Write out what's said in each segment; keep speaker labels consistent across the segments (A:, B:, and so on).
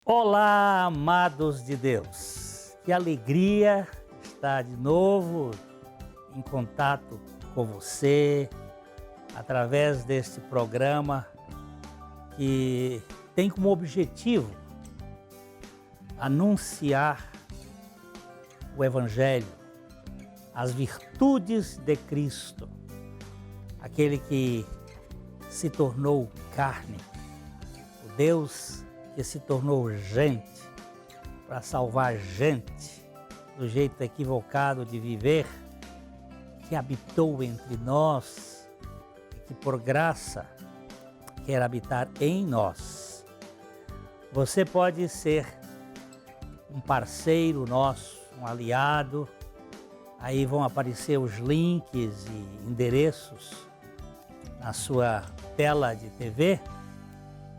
A: Olá, amados de Deus. Que alegria estar de novo em contato com você através deste programa que tem como objetivo anunciar o Evangelho, as virtudes de Cristo, aquele que se tornou carne, o Deus que se tornou gente para salvar gente do jeito equivocado de viver, que habitou entre nós e que por graça quer habitar em nós. Você pode ser um parceiro nosso, um aliado. Aí vão aparecer os links e endereços na sua tela de TV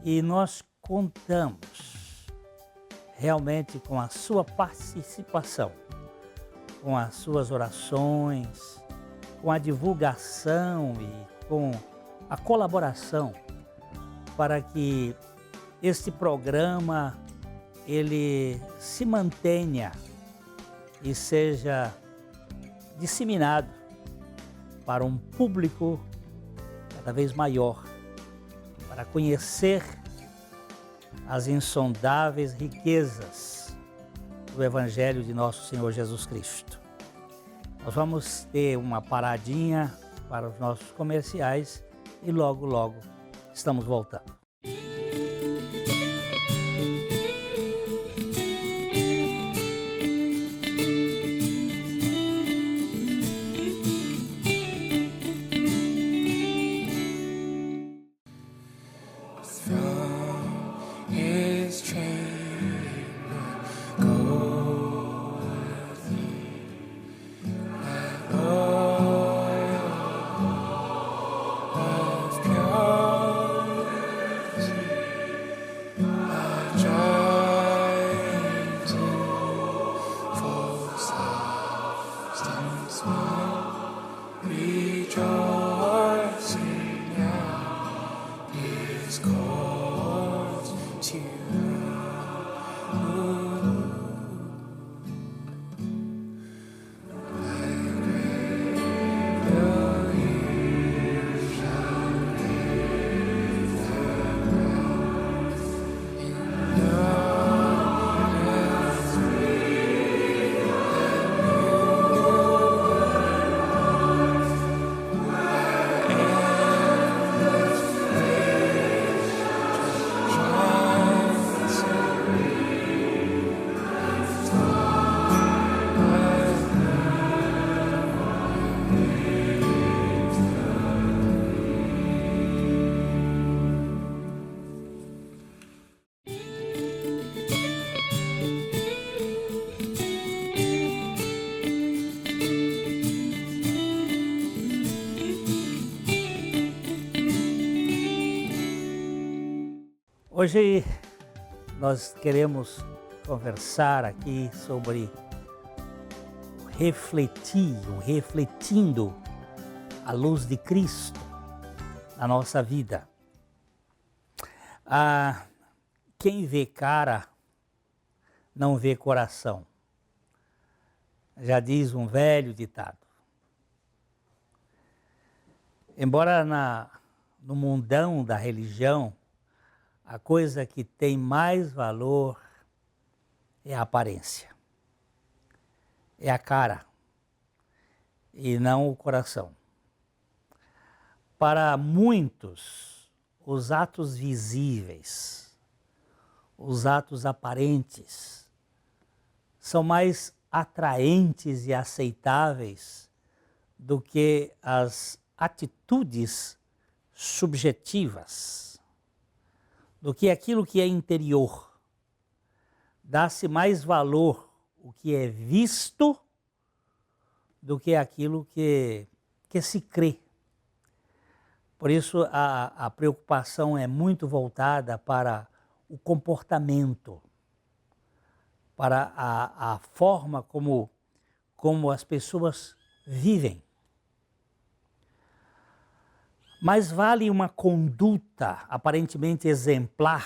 A: e nós contamos realmente com a sua participação, com as suas orações, com a divulgação e com a colaboração para que este programa ele se mantenha e seja disseminado para um público cada vez maior, para conhecer as insondáveis riquezas do Evangelho de nosso Senhor Jesus Cristo. Nós vamos ter uma paradinha para os nossos comerciais e logo, logo estamos voltando. Hoje nós queremos conversar aqui sobre refletindo a luz de Cristo na nossa vida. Quem vê cara não vê coração, já diz um velho ditado. Embora no mundão da religião, a coisa que tem mais valor é a aparência, é a cara e não o coração. Para muitos, os atos visíveis, os atos aparentes, são mais atraentes e aceitáveis do que as atitudes subjetivas, do que aquilo que é interior. Dá-se mais valor o que é visto do que aquilo que se crê. Por isso a preocupação é muito voltada para o comportamento, para a forma como as pessoas vivem. Mas vale uma conduta aparentemente exemplar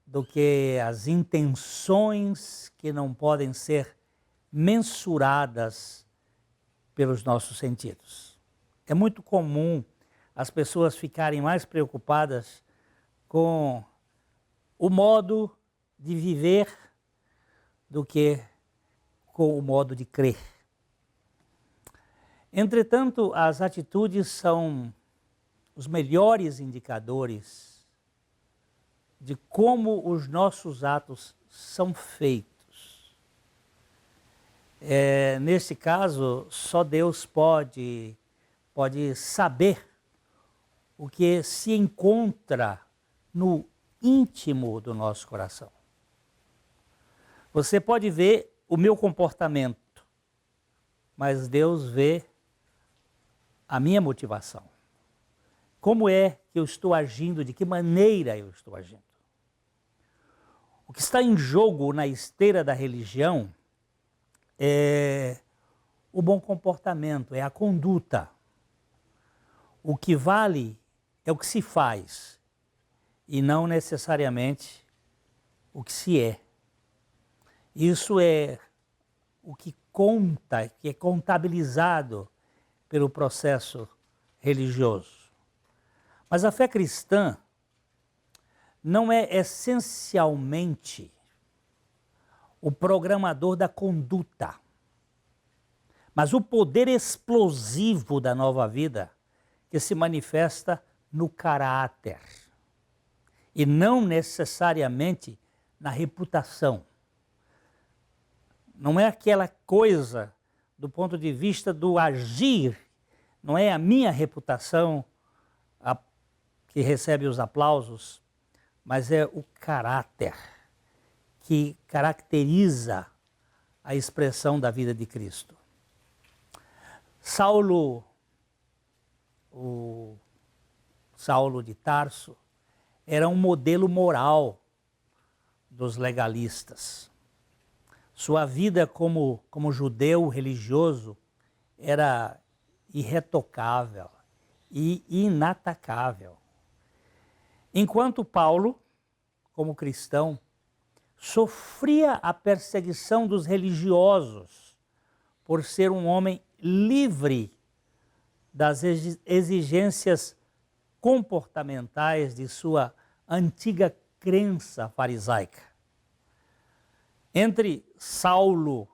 A: do que as intenções que não podem ser mensuradas pelos nossos sentidos. É muito comum as pessoas ficarem mais preocupadas com o modo de viver do que com o modo de crer. Entretanto, as atitudes são os melhores indicadores de como os nossos atos são feitos. Nesse caso, só Deus pode saber o que se encontra no íntimo do nosso coração. Você pode ver o meu comportamento, mas Deus vê a minha motivação. Como é que eu estou agindo, de que maneira eu estou agindo. O que está em jogo na esteira da religião é o bom comportamento, é a conduta. O que vale é o que se faz e não necessariamente o que se é. Isso é o que conta, que é contabilizado pelo processo religioso. Mas a fé cristã não é essencialmente o programador da conduta, mas o poder explosivo da nova vida que se manifesta no caráter e não necessariamente na reputação. Não é aquela coisa do ponto de vista do agir, não é a minha reputação que recebe os aplausos, mas é o caráter que caracteriza a expressão da vida de Cristo. Saulo de Tarso era um modelo moral dos legalistas. Sua vida como judeu religioso era irretocável e inatacável. Enquanto Paulo, como cristão, sofria a perseguição dos religiosos por ser um homem livre das exigências comportamentais de sua antiga crença farisaica. Entre Saulo,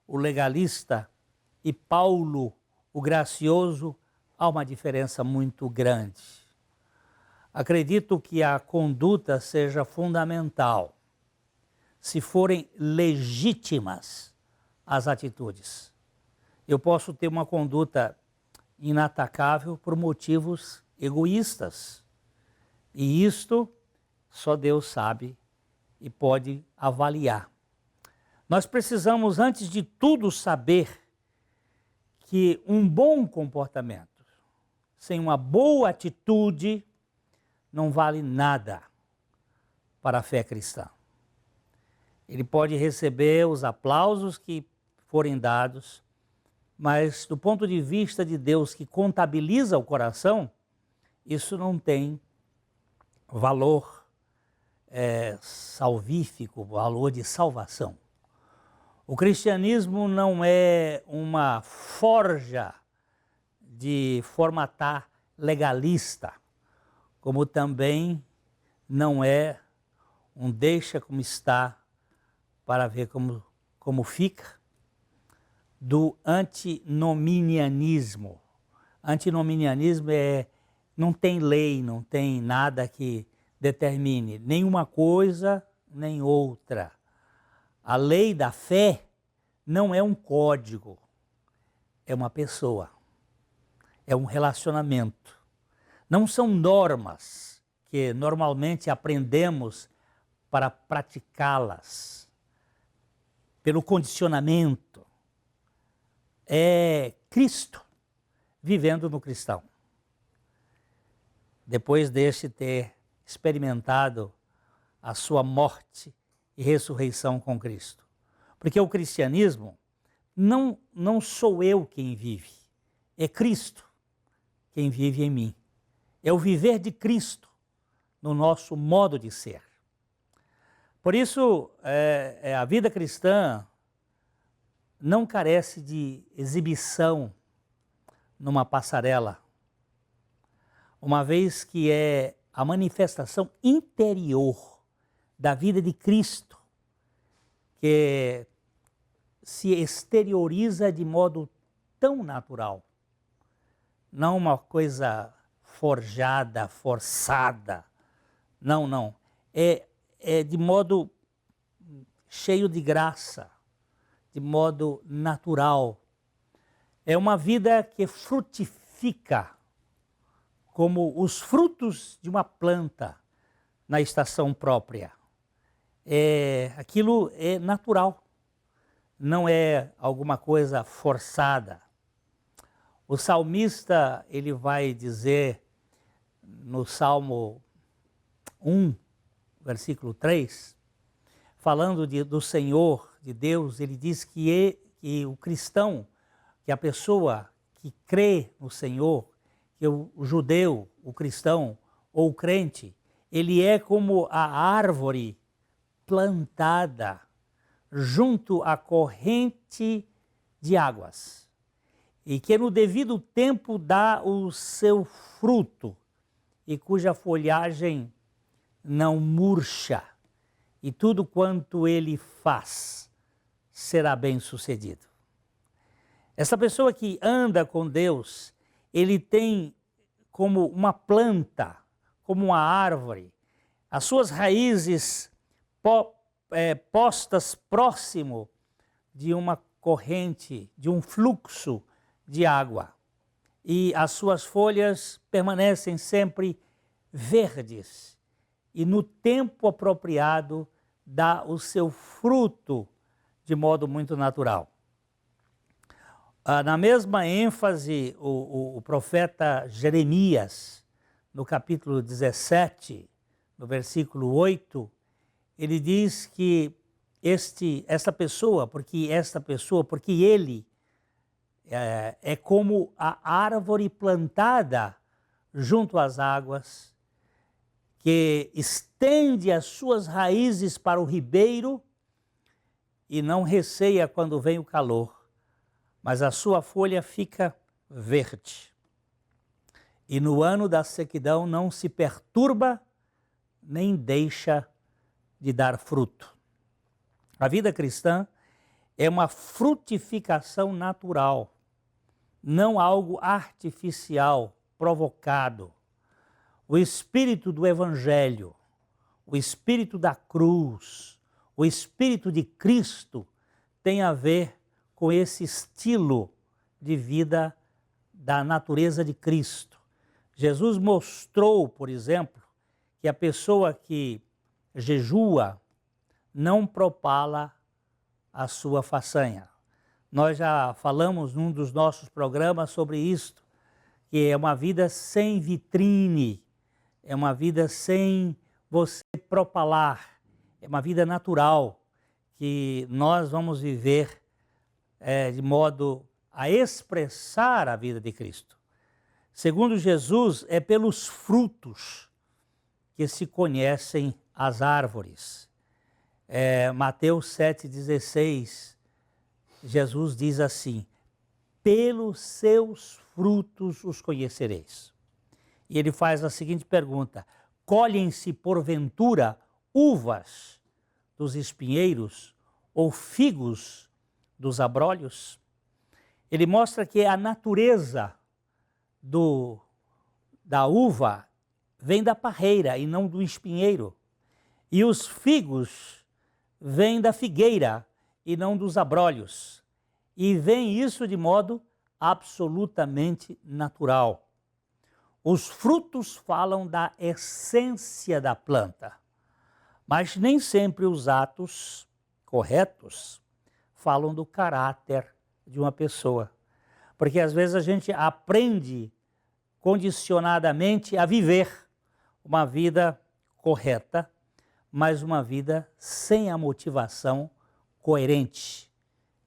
A: o legalista, e Paulo, o gracioso, há uma diferença muito grande. Acredito que a conduta seja fundamental, se forem legítimas as atitudes. Eu posso ter uma conduta inatacável por motivos egoístas, e isto só Deus sabe e pode avaliar. Nós precisamos, antes de tudo, saber que um bom comportamento, sem uma boa atitude, não vale nada para a fé cristã. Ele pode receber os aplausos que forem dados, mas do ponto de vista de Deus que contabiliza o coração, isso não tem valor salvífico, valor de salvação. O cristianismo não é uma forja de formatar legalista, como também não é um deixa como está para ver como fica, do antinominianismo. Antinominianismo não tem lei, não tem nada que determine nem uma coisa nem outra. A lei da fé não é um código, é uma pessoa, é um relacionamento. Não são normas que normalmente aprendemos para praticá-las, pelo condicionamento. É Cristo vivendo no cristão. Depois deste ter experimentado a sua morte e ressurreição com Cristo. Porque o cristianismo não sou eu quem vive, é Cristo quem vive em mim. É o viver de Cristo no nosso modo de ser. Por isso, a vida cristã não carece de exibição numa passarela, uma vez que é a manifestação interior da vida de Cristo, que se exterioriza de modo tão natural, não uma coisa forjada, forçada, não, é de modo cheio de graça, de modo natural. É uma vida que frutifica como os frutos de uma planta na estação própria. Aquilo é natural, não é alguma coisa forçada. O salmista, ele vai dizer no Salmo 1, versículo 3, falando do Senhor, de Deus, ele diz que o cristão, que a pessoa que crê no Senhor, que o judeu, o cristão ou o crente, ele é como a árvore plantada junto à corrente de águas, e que no devido tempo dá o seu fruto, e cuja folhagem não murcha, e tudo quanto ele faz será bem sucedido. Essa pessoa que anda com Deus, ele tem como uma planta, como uma árvore, as suas raízes postas próximo de uma corrente, de um fluxo de água. E as suas folhas permanecem sempre verdes, e no tempo apropriado dá o seu fruto de modo muito natural. Na mesma ênfase, o profeta Jeremias, no capítulo 17, no versículo 8, ele diz que porque ele é como a árvore plantada junto às águas, que estende as suas raízes para o ribeiro e não receia quando vem o calor, mas a sua folha fica verde. E no ano da sequidão não se perturba, nem deixa de dar fruto. A vida cristã é uma frutificação natural, não algo artificial, provocado. O espírito do Evangelho, o espírito da cruz, o espírito de Cristo tem a ver com esse estilo de vida da natureza de Cristo. Jesus mostrou, por exemplo, que a pessoa que jejua não propala a sua façanha. Nós já falamos num dos nossos programas sobre isto, que é uma vida sem vitrine, é uma vida sem você propalar, é uma vida natural que nós vamos viver de modo a expressar a vida de Cristo. Segundo Jesus, é pelos frutos que se conhecem as árvores. Mateus 7,16, Jesus diz assim: pelos seus frutos os conhecereis. E ele faz a seguinte pergunta: colhem-se porventura uvas dos espinheiros ou figos dos abrolhos? Ele mostra que a natureza da uva vem da parreira e não do espinheiro. E os figos vêm da figueira e não dos abrolhos. E vem isso de modo absolutamente natural. Os frutos falam da essência da planta, mas nem sempre os atos corretos falam do caráter de uma pessoa. Porque às vezes a gente aprende condicionadamente a viver uma vida correta, mas uma vida sem a motivação coerente.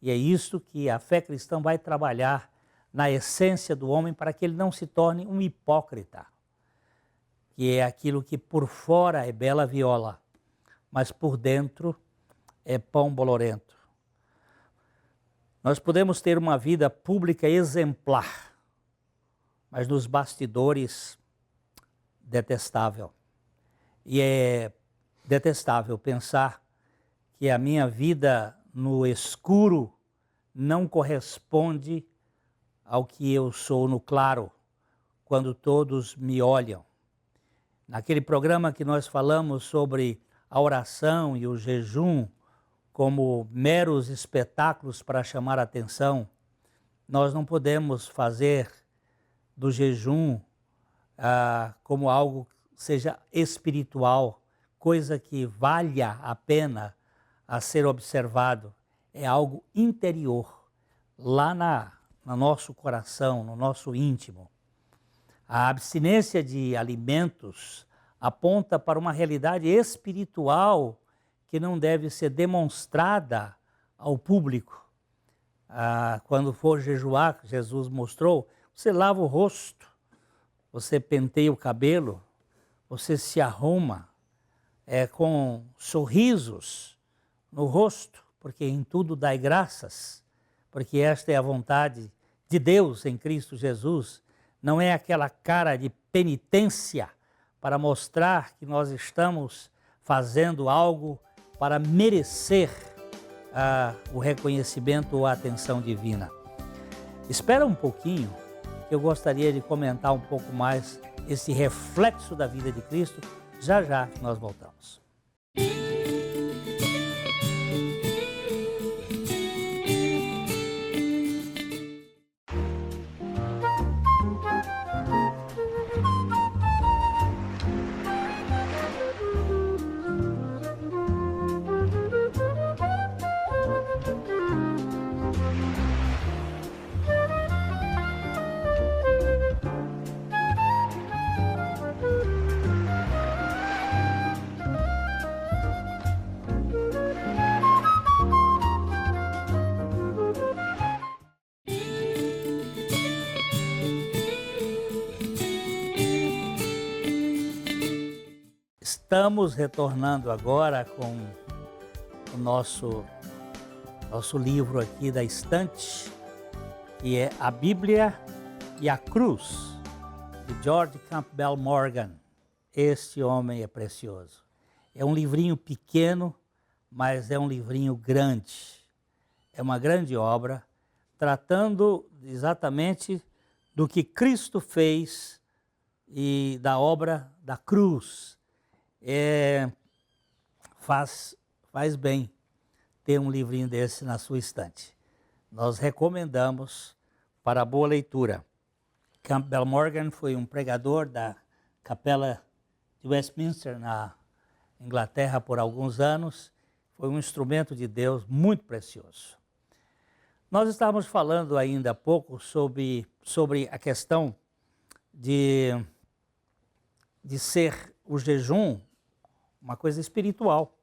A: E é isso que a fé cristã vai trabalhar na essência do homem para que ele não se torne um hipócrita, que é aquilo que por fora é bela viola, mas por dentro é pão bolorento. Nós podemos ter uma vida pública exemplar, mas nos bastidores detestável. E é detestável pensar que a minha vida no escuro não corresponde ao que eu sou no claro, quando todos me olham. Naquele programa que nós falamos sobre a oração e o jejum como meros espetáculos para chamar a atenção, nós não podemos fazer do jejum como algo que seja espiritual, coisa que valha a pena a ser observado. É algo interior, lá no nosso coração, no nosso íntimo. A abstinência de alimentos aponta para uma realidade espiritual que não deve ser demonstrada ao público. Quando for jejuar, Jesus mostrou, você lava o rosto, você penteia o cabelo, você se arruma com sorrisos no rosto, porque em tudo dai graças, porque esta é a vontade de Deus em Cristo Jesus. Não é aquela cara de penitência para mostrar que nós estamos fazendo algo para merecer o reconhecimento ou a atenção divina. Espera um pouquinho, que eu gostaria de comentar um pouco mais esse reflexo da vida de Cristo, já já nós voltamos. Estamos retornando agora com o nosso livro aqui da estante, que é A Bíblia e a Cruz, de George Campbell Morgan. Este homem é precioso. É um livrinho pequeno, mas é um livrinho grande. É uma grande obra, tratando exatamente do que Cristo fez e da obra da cruz. Faz bem ter um livrinho desse na sua estante. Nós recomendamos para a boa leitura. Campbell Morgan foi um pregador da Capela de Westminster, na Inglaterra, por alguns anos. Foi um instrumento de Deus muito precioso. Nós estávamos falando ainda há pouco sobre a questão de ser o jejum uma coisa espiritual,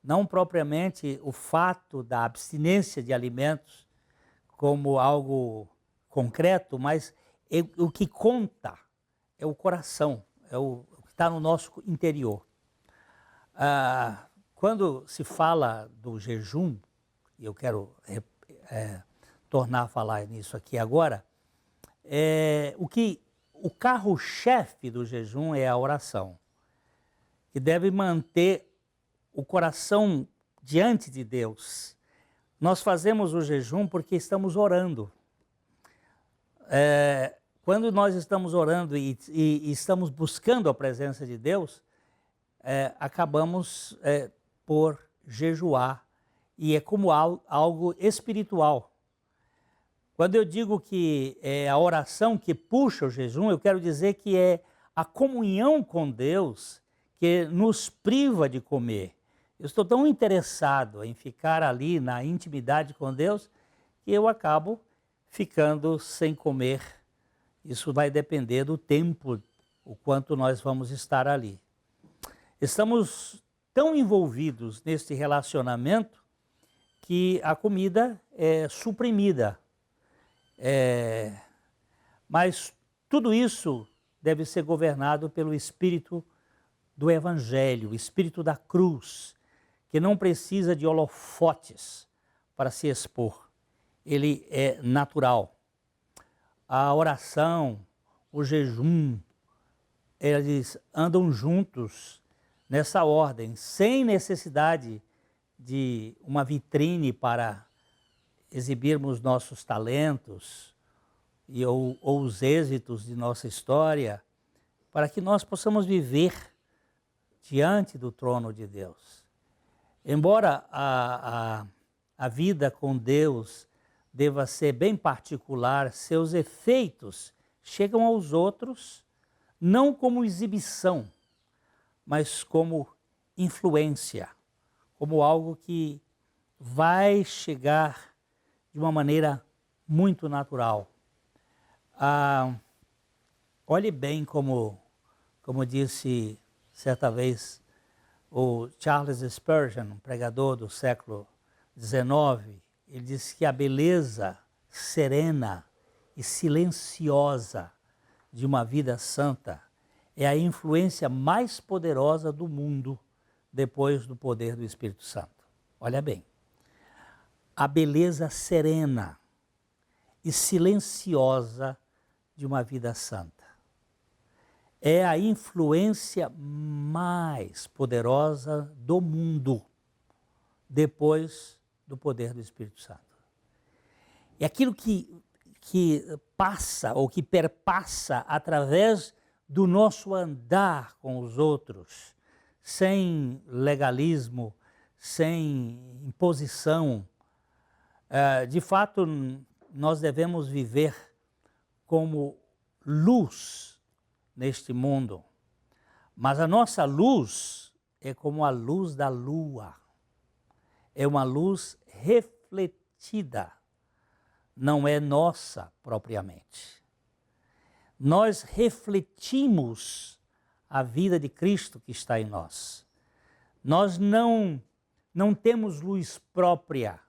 A: não propriamente o fato da abstinência de alimentos como algo concreto, mas o que conta é o coração, é o que está no nosso interior. Quando se fala do jejum, e eu quero tornar a falar nisso aqui agora, o carro-chefe do jejum é a oração, que deve manter o coração diante de Deus. Nós fazemos o jejum porque estamos orando. Quando nós estamos orando e estamos buscando a presença de Deus, acabamos por jejuar, e é como algo espiritual. Quando eu digo que é a oração que puxa o jejum, eu quero dizer que é a comunhão com Deus que nos priva de comer. Eu estou tão interessado em ficar ali na intimidade com Deus que eu acabo ficando sem comer. Isso vai depender do tempo, o quanto nós vamos estar ali. Estamos tão envolvidos neste relacionamento que a comida é suprimida. Mas tudo isso deve ser governado pelo Espírito do Evangelho, o espírito da cruz, que não precisa de holofotes para se expor. Ele é natural. A oração, o jejum, eles andam juntos nessa ordem, sem necessidade de uma vitrine para exibirmos nossos talentos ou os êxitos de nossa história, para que nós possamos viver diante do trono de Deus. Embora a vida com Deus deva ser bem particular, seus efeitos chegam aos outros não como exibição, mas como influência, como algo que vai chegar de uma maneira muito natural. Olhe bem como disse certa vez o Charles Spurgeon, um pregador do século XIX, ele disse que a beleza serena e silenciosa de uma vida santa é a influência mais poderosa do mundo depois do poder do Espírito Santo. Olha bem, a beleza serena e silenciosa de uma vida santa é a influência mais poderosa do mundo depois do poder do Espírito Santo. E aquilo que passa ou que perpassa através do nosso andar com os outros, sem legalismo, sem imposição. De fato, nós devemos viver como luz neste mundo, mas a nossa luz é como a luz da lua, é uma luz refletida, não é nossa propriamente. Nós refletimos a vida de Cristo que está em nós. Nós não temos luz própria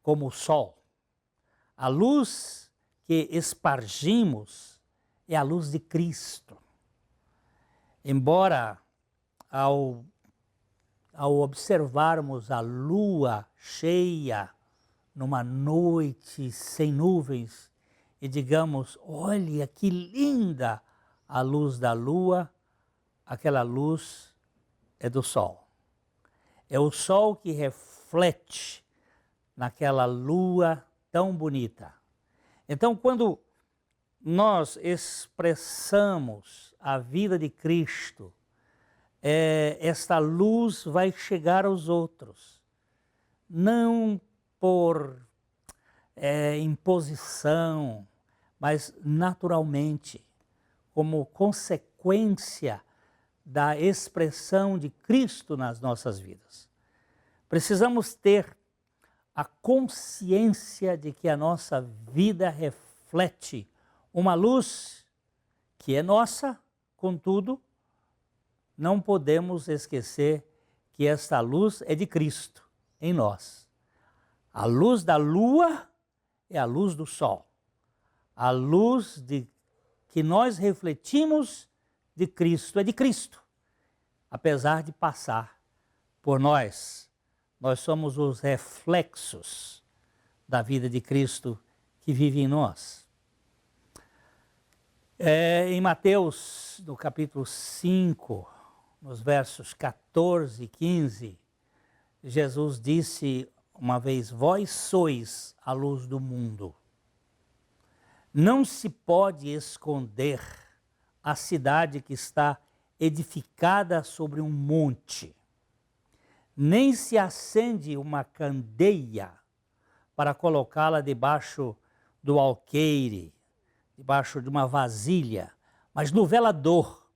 A: como o sol. A luz que espargimos é a luz de Cristo. Embora ao observarmos a lua cheia numa noite sem nuvens e digamos, olha que linda a luz da lua, aquela luz é do sol. É o sol que reflete naquela lua tão bonita. Então, quando nós expressamos a vida de Cristo, esta luz vai chegar aos outros, não por imposição, mas naturalmente, como consequência da expressão de Cristo nas nossas vidas. Precisamos ter a consciência de que a nossa vida reflete uma luz que é nossa, contudo, não podemos esquecer que esta luz é de Cristo em nós. A luz da lua é a luz do sol. A luz que nós refletimos de Cristo é de Cristo. Apesar de passar por nós, nós somos os reflexos da vida de Cristo que vive em nós. Em Mateus, no capítulo 5, nos versos 14 e 15, Jesus disse uma vez, vós sois a luz do mundo. Não se pode esconder a cidade que está edificada sobre um monte, nem se acende uma candeia para colocá-la debaixo do alqueire, debaixo de uma vasilha, mas no velador,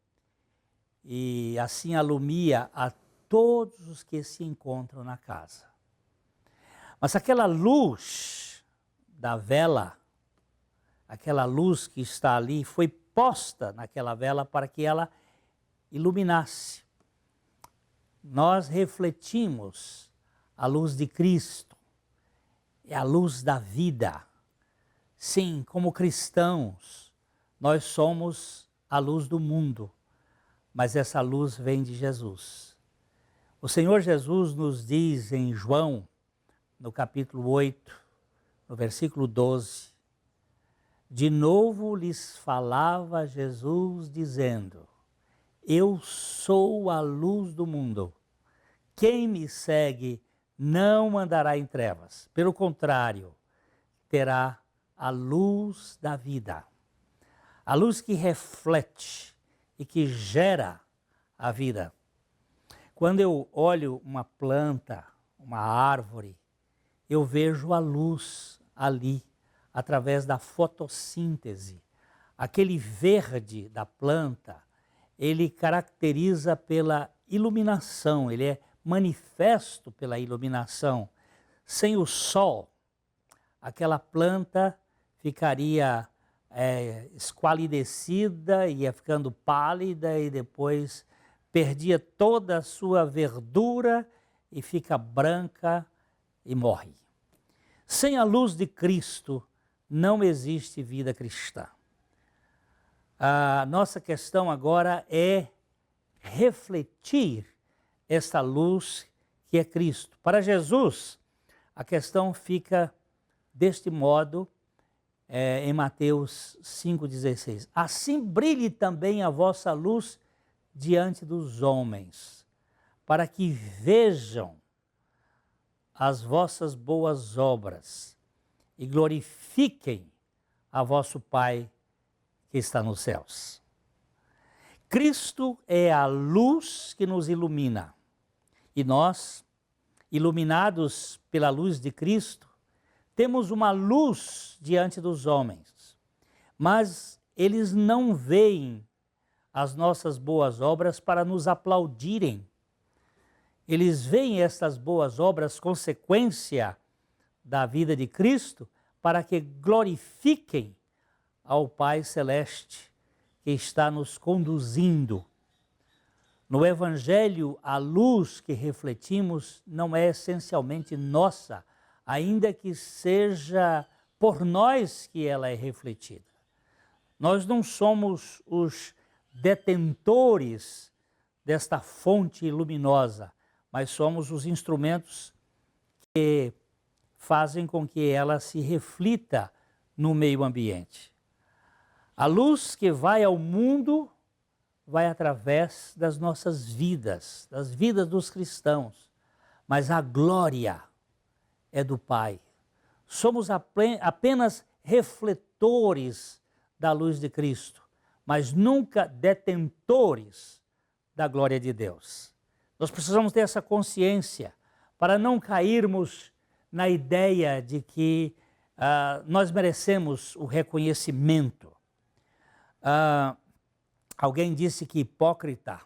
A: e assim alumia a todos os que se encontram na casa. Mas aquela luz da vela, aquela luz que está ali, foi posta naquela vela para que ela iluminasse. Nós refletimos a luz de Cristo, é a luz da vida. Sim, como cristãos, nós somos a luz do mundo, mas essa luz vem de Jesus. O Senhor Jesus nos diz em João, no capítulo 8, no versículo 12, de novo lhes falava Jesus dizendo, eu sou a luz do mundo. Quem me segue não andará em trevas. Pelo contrário, terá a luz da vida. A luz que reflete e que gera a vida. Quando eu olho uma planta, uma árvore, eu vejo a luz ali, através da fotossíntese. Aquele verde da planta, ele caracteriza pela iluminação, ele é manifesto pela iluminação. Sem o sol, aquela planta ficaria esqualicida, ia ficando pálida e depois perdia toda a sua verdura e fica branca e morre. Sem a luz de Cristo não existe vida cristã. A nossa questão agora é refletir esta luz que é Cristo. Para Jesus, a questão fica deste modo em Mateus 5,16. Assim brilhe também a vossa luz diante dos homens, para que vejam as vossas boas obras e glorifiquem a vosso Pai que está nos céus. Cristo é a luz que nos ilumina e nós, iluminados pela luz de Cristo, temos uma luz diante dos homens, mas eles não veem as nossas boas obras para nos aplaudirem. Eles veem estas boas obras consequência da vida de Cristo para que glorifiquem ao Pai Celeste que está nos conduzindo. No Evangelho, a luz que refletimos não é essencialmente nossa, ainda que seja por nós que ela é refletida. Nós não somos os detentores desta fonte luminosa, mas somos os instrumentos que fazem com que ela se reflita no meio ambiente. A luz que vai ao mundo vai através das nossas vidas, das vidas dos cristãos, mas a glória é do Pai. Somos apenas refletores da luz de Cristo, mas nunca detentores da glória de Deus. Nós precisamos ter essa consciência para não cairmos na ideia de que nós merecemos o reconhecimento. Alguém disse que hipócrita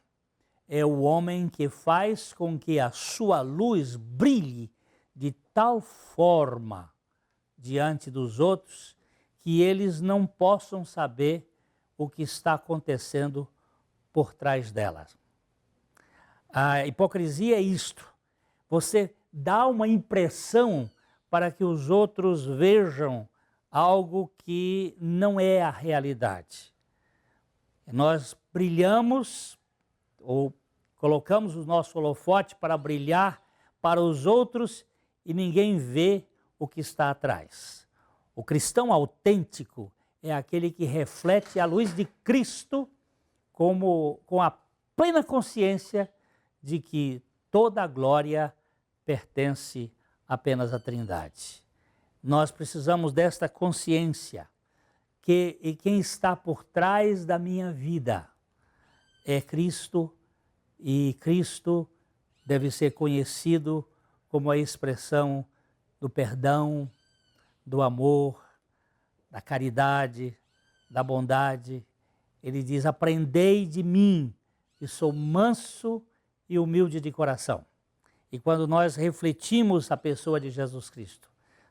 A: é o homem que faz com que a sua luz brilhe de tal forma diante dos outros que eles não possam saber o que está acontecendo por trás dela. A hipocrisia é isto. Você dá uma impressão para que os outros vejam algo que não é a realidade. Nós brilhamos ou colocamos o nosso holofote para brilhar para os outros e ninguém vê o que está atrás. O cristão autêntico é aquele que reflete a luz de Cristo com a plena consciência de que toda a glória pertence apenas à Trindade. Nós precisamos desta consciência que quem está por trás da minha vida é Cristo, e Cristo deve ser conhecido como a expressão do perdão, do amor, da caridade, da bondade. Ele diz, aprendei de mim, que sou manso e humilde de coração. E quando nós refletimos a pessoa de Jesus Cristo,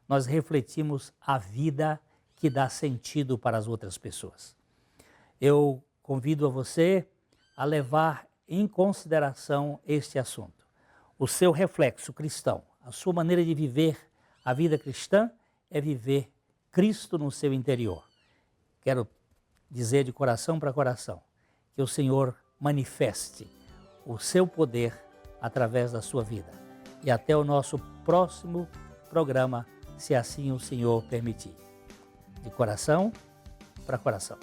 A: nós refletimos a vida que dá sentido para as outras pessoas. Eu convido a você a levar em consideração este assunto. O seu reflexo cristão, a sua maneira de viver a vida cristã é viver Cristo no seu interior. Quero dizer de coração para coração que o Senhor manifeste o seu poder através da sua vida. E até o nosso próximo programa, se assim o Senhor permitir. De coração para coração.